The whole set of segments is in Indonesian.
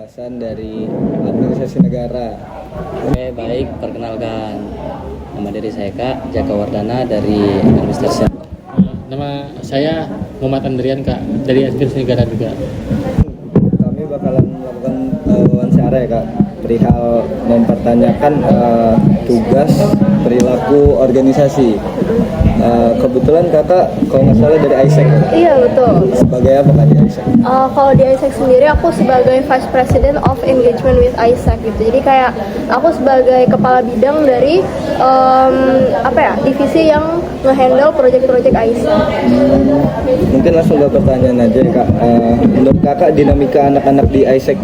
Hasan dari Administrasi Negara. Oke, baik, perkenalkan. Nama diri saya Kak Jaka Wardana dari Administrasi. Nama saya Muhammad Andrian Kak dari Administrasi Negara juga. Kami bakalan melakukan wawancara ya Kak, perihal mempertanyakan tugas perilaku organisasi. Kebetulan kakak kalau nggak salah dari ISEC ya? Iya betul. Sebagai apa kak di ISEC? Kalau di ISEC sendiri aku sebagai Vice President of Engagement with ISEC gitu. Jadi kayak aku sebagai kepala bidang dari divisi yang nge-handle project-project ISEC. Mungkin langsung ke pertanyaan aja ya kak. Menurut kakak dinamika anak-anak di ISEC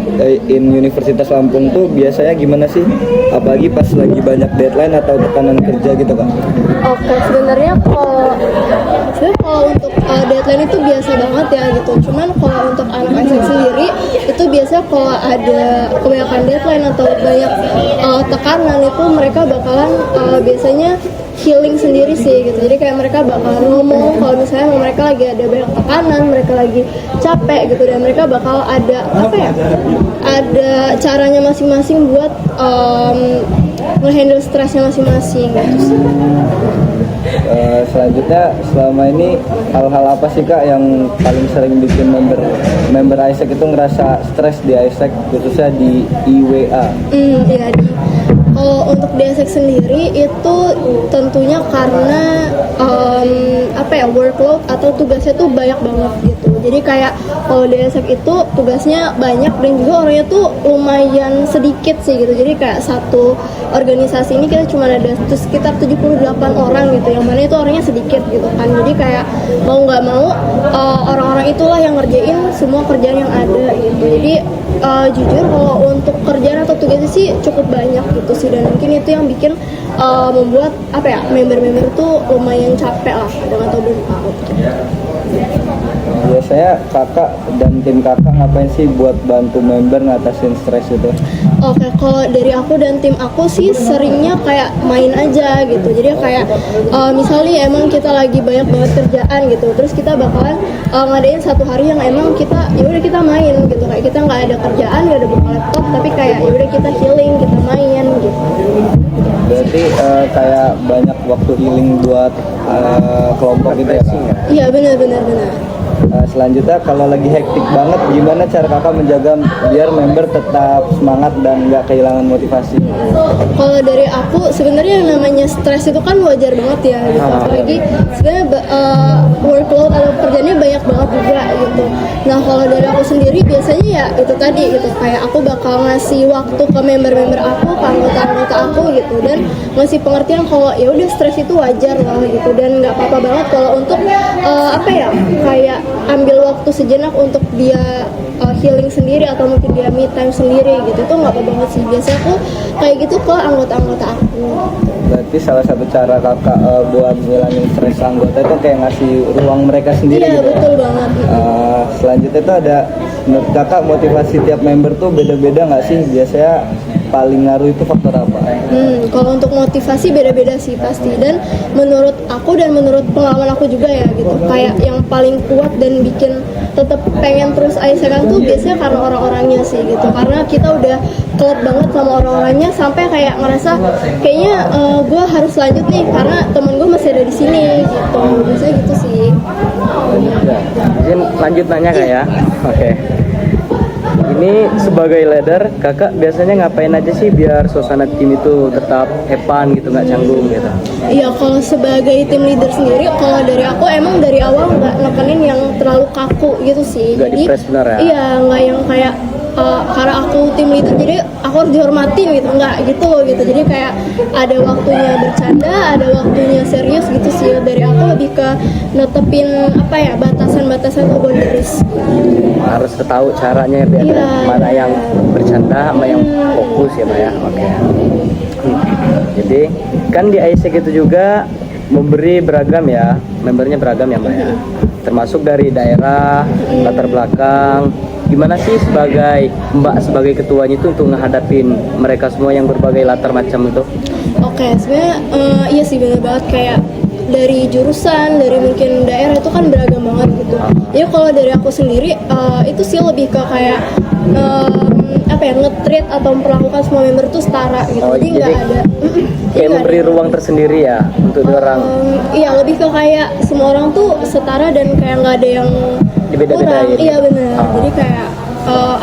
in Universitas Lampung tuh biasanya gimana sih? Apalagi pas lagi banyak deadline atau tekanan kerja gitu kak? Oke, sebenarnya kalau untuk deadline itu biasa banget ya gitu. Cuman kalau untuk anak ISEC sendiri itu biasa kalau ada kebanyakan deadline atau banyak tekanan itu mereka bakalan biasanya healing sendiri sih gitu. Jadi kayak mereka bakalan ngomong kalau misalnya mereka lagi ada banyak tekanan, mereka lagi capek gitu, dan mereka bakal ada ada caranya masing-masing buat nge-handle stresnya masing-masing gitu sih. Selanjutnya selama ini hal-hal apa sih kak yang paling sering bikin member ISEC itu ngerasa stres di ISEC, khususnya di IWA? Iya, kalau untuk di ISEC sendiri itu tentunya karena workload atau tugasnya tuh banyak banget gitu. Jadi kayak kalau di ISEC itu tugasnya banyak dan juga orangnya tuh lumayan sedikit sih gitu. Jadi kayak satu organisasi ini kita cuma ada sekitar 78 orang gitu, yang mana itu orangnya sedikit gitu kan. Jadi kayak mau nggak mau orang-orang itulah yang ngerjain semua kerjaan yang ada gitu. Jadi jujur kalau untuk kerjaan atau tugasnya sih cukup banyak gitu sih, dan mungkin itu yang bikin membuat member-member tuh lumayan capek lah, kadang atau burnout gitu. Biasanya kakak dan tim kakak ngapain sih buat bantu member ngatasin stres itu? Oke, kalau dari aku dan tim aku sih seringnya kayak main aja gitu. Jadi kayak misalnya emang kita lagi banyak banget kerjaan gitu, terus kita bakalan ngadain satu hari yang emang kita udah kita main gitu. Kayak kita nggak ada kerjaan, nggak ada buka laptop, tapi kayak udah kita healing, kita main gitu. Berarti kayak banyak waktu healing buat kelompok gitu ya kak? Iya benar. Selanjutnya kalau lagi hektik banget, gimana cara kakak menjaga biar member tetap semangat dan nggak kehilangan motivasi? Kalau dari aku sebenarnya yang namanya stres itu kan wajar banget ya gitu. Apalagi sebenarnya workload atau kerjanya banyak banget juga gitu. Nah kalau dari aku sendiri biasanya ya itu tadi gitu, kayak aku bakal ngasih waktu ke member-member aku, ke anggota-anggota aku gitu, dan ngasih pengertian kalau ya udah stres itu wajar lah gitu, dan nggak apa-apa banget kalau untuk kayak ambil waktu sejenak untuk dia healing sendiri atau mungkin dia me time sendiri gitu. Itu nggak apa banget sih, biasanya aku kayak gitu ke anggota-anggota aku. Berarti salah satu cara kakak buat ngilangin stres anggota itu kayak ngasih ruang mereka sendiri. Iya gitu betul ya? banget. Selanjutnya itu ada, menurut kakak motivasi tiap member tuh beda-beda nggak sih? Biasanya paling ngaruh itu faktor apa? Kalau untuk motivasi beda-beda sih pasti, dan menurut aku dan menurut pengalaman aku juga ya gitu, kayak yang paling kuat dan bikin tetap pengen terus ISEC-an tuh biasanya karena orang-orangnya sih gitu, karena kita udah klop banget sama orang-orangnya sampai kayak ngerasa kayaknya gue harus lanjut nih karena temen gue masih ada di sini gitu, biasanya gitu sih. Mungkin lanjut nanya kak ya. Oke. Ini sebagai leader, kakak biasanya ngapain aja sih biar suasana tim itu tetap fun gitu, nggak canggung gitu? Iya, kalau sebagai tim leader sendiri, kalau dari aku emang dari awal nggak nekenin yang terlalu kaku gitu sih. Nggak di-press benar ya? Iya, nggak yang kayak karena aku tim leader jadi aku harus dihormatin gitu, nggak gitu. Jadi kayak ada waktunya bercanda, ada waktunya serius gitu sih. Dari aku lebih ke netepin batasan-batasan atau boundaries. Harus tahu caranya ya, Iya, mana yang bercanda sama yang fokus ya Mbak ya. Oke. Jadi kan di ISEC itu juga memberi beragam ya, membernya beragam ya Mbak ya, termasuk dari daerah, latar belakang. Gimana sih sebagai Mbak sebagai ketuanya itu untuk ngehadapin mereka semua yang berbagai latar macam itu? Oke, sebenarnya iya sih benar banget, kayak dari jurusan, dari mungkin daerah itu kan beragam banget gitu. Jadi kalau dari aku sendiri itu sih lebih ke kayak apa ya, nge-treat atau memperlakukan semua member tuh setara gitu. Oh, jadi nggak jadi ada kayak memberi ruang tersendiri ya untuk orang. Iya, lebih ke kayak semua orang tuh setara dan kayak nggak ada yang Dibeda-bedain. kurang. Iya benar. Jadi kayak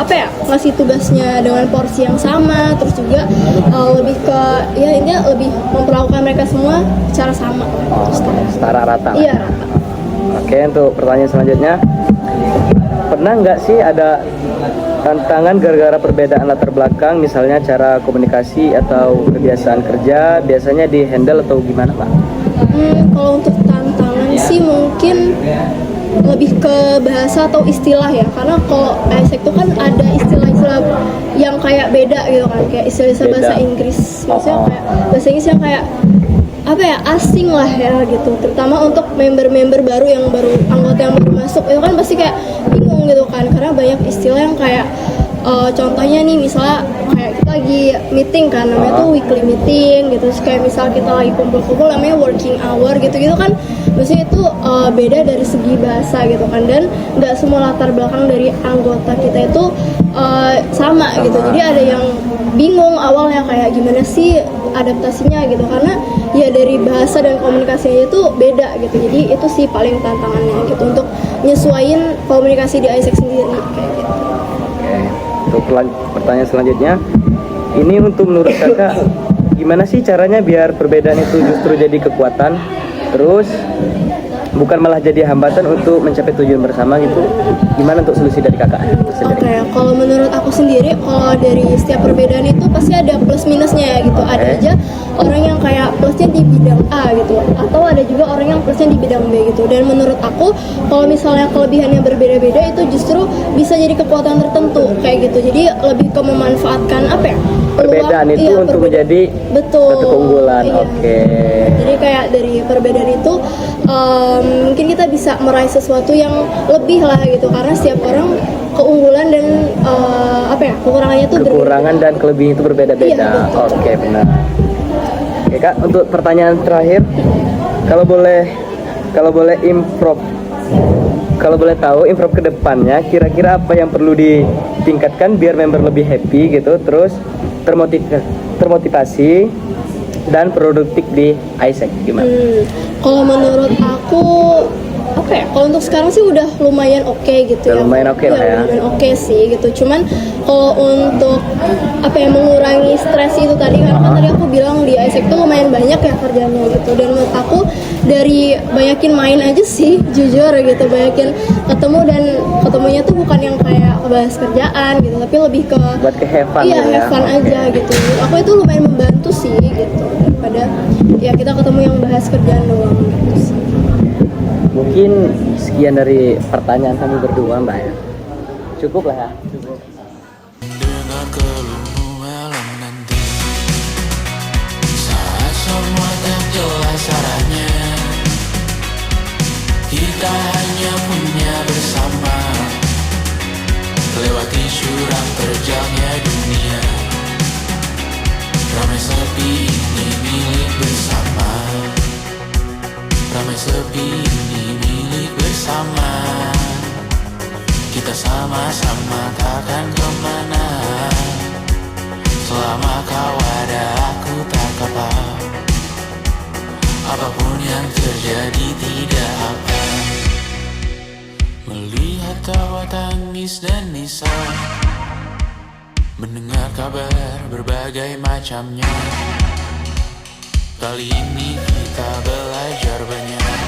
apa ya, ngasih tugasnya dengan porsi yang sama, terus juga lebih ke ya intinya lebih memperlakukan mereka semua secara sama. Setara rata. Iya. Oke, untuk pertanyaan selanjutnya, pernah nggak sih ada tantangan gara-gara perbedaan latar belakang, misalnya cara komunikasi atau kebiasaan kerja, biasanya di handle atau gimana Pak? Kalau untuk tantangan sih mungkin lebih ke bahasa atau istilah ya, karena kalau Isaac itu kan ada istilah-istilah yang kayak beda gitu kan, kayak istilah-istilah bahasa Beda. Inggris, maksudnya kayak bahasa Inggris yang kayak apa ya, asing lah ya gitu, terutama untuk member-member baru anggota yang baru masuk itu kan pasti kayak bingung gitu kan, karena banyak istilah yang kayak contohnya nih misalnya kayak kita lagi meeting kan, namanya tuh weekly meeting gitu, terus kayak misal kita lagi kumpul-kumpul namanya working hour gitu-gitu kan, maksudnya itu beda dari segi bahasa gitu kan, dan nggak semua latar belakang dari anggota kita itu sama gitu, jadi ada yang bingung awalnya kayak gimana sih adaptasinya gitu, karena ya dari bahasa dan komunikasinya itu beda gitu, jadi itu sih paling tantangannya gitu untuk nyesuaiin komunikasi di Isaac sendiri kayak gitu. Untuk pertanyaan selanjutnya, ini untuk menurut kakak, gimana sih caranya biar perbedaan itu justru jadi kekuatan, terus bukan malah jadi hambatan untuk mencapai tujuan bersama gitu? Gimana untuk solusi dari kakak sendiri? Oke, kalau menurut aku sendiri, kalau dari setiap perbedaan itu pasti ada plus minusnya ya gitu. Ada aja orang yang kayak plusnya di bidang A gitu, atau ada juga orang yang plusnya di bidang B gitu. Dan menurut aku, kalau misalnya kelebihannya berbeda-beda itu justru bisa jadi kekuatan tertentu kayak gitu. Jadi lebih ke memanfaatkan apa ya? Perbedaan itu untuk menjadi betul satu keunggulan. Iya. Oke. Jadi kayak dari perbedaan itu mungkin kita bisa meraih sesuatu yang lebih lah gitu, karena setiap orang keunggulan dan apa ya, kekurangannya tuh Kekurangan dan kelebihan itu berbeda-beda. Iya, betul. Oke, benar. Oke kak, untuk pertanyaan terakhir, kalau boleh improv, kalau boleh tahu improv ke depannya, kira-kira apa yang perlu ditingkatkan biar member lebih happy gitu, terus termotivasi dan produktif di Isaac gimana? Kalau menurut aku apa ya, kalau untuk sekarang sih udah lumayan oke gitu. Udah ya. lumayan oke lah ya. Lumayan oke sih gitu. Cuman kalau untuk apa ya, mengurangi stres itu tadi, karena kan tadi aku bilang di Isaac tuh lumayan banyak ya kerjanya gitu. Dan menurut aku dari banyakin main aja sih, jujur gitu, banyakin ketemu, dan ketemunya tuh bukan yang kayak bahas kerjaan gitu, tapi lebih ke Buat ke have fun iya, gitu ya. have fun aja gitu. Aku itu lumayan membantu sih gitu, daripada ya kita ketemu yang bahas kerjaan doang gitu sih. Mungkin sekian dari pertanyaan kami berdua mbak ya. Cukup lah ya. Cukup. Dengar keluhmu malam nanti, saat semua tak jelas arahnya, kita hanya punya bersama, lewati syurang terjalnya dunia. Ramai sepi ini milik bersama, ramai sepi ini milik bersama. Kita sama-sama takkan kemana, selama kau ada aku tak apa. Apapun yang terjadi tidak apa. Melihat tawa tangis dan nisa, mendengar kabar berbagai macamnya. Kali ini kita belajar banyak,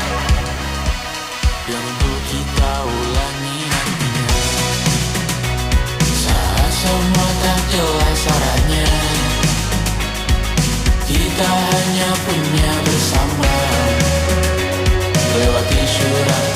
yang untuk kita ulangi nantinya. Saat semua tak jelas arahnya, kita hanya punya bersama, lewati syurang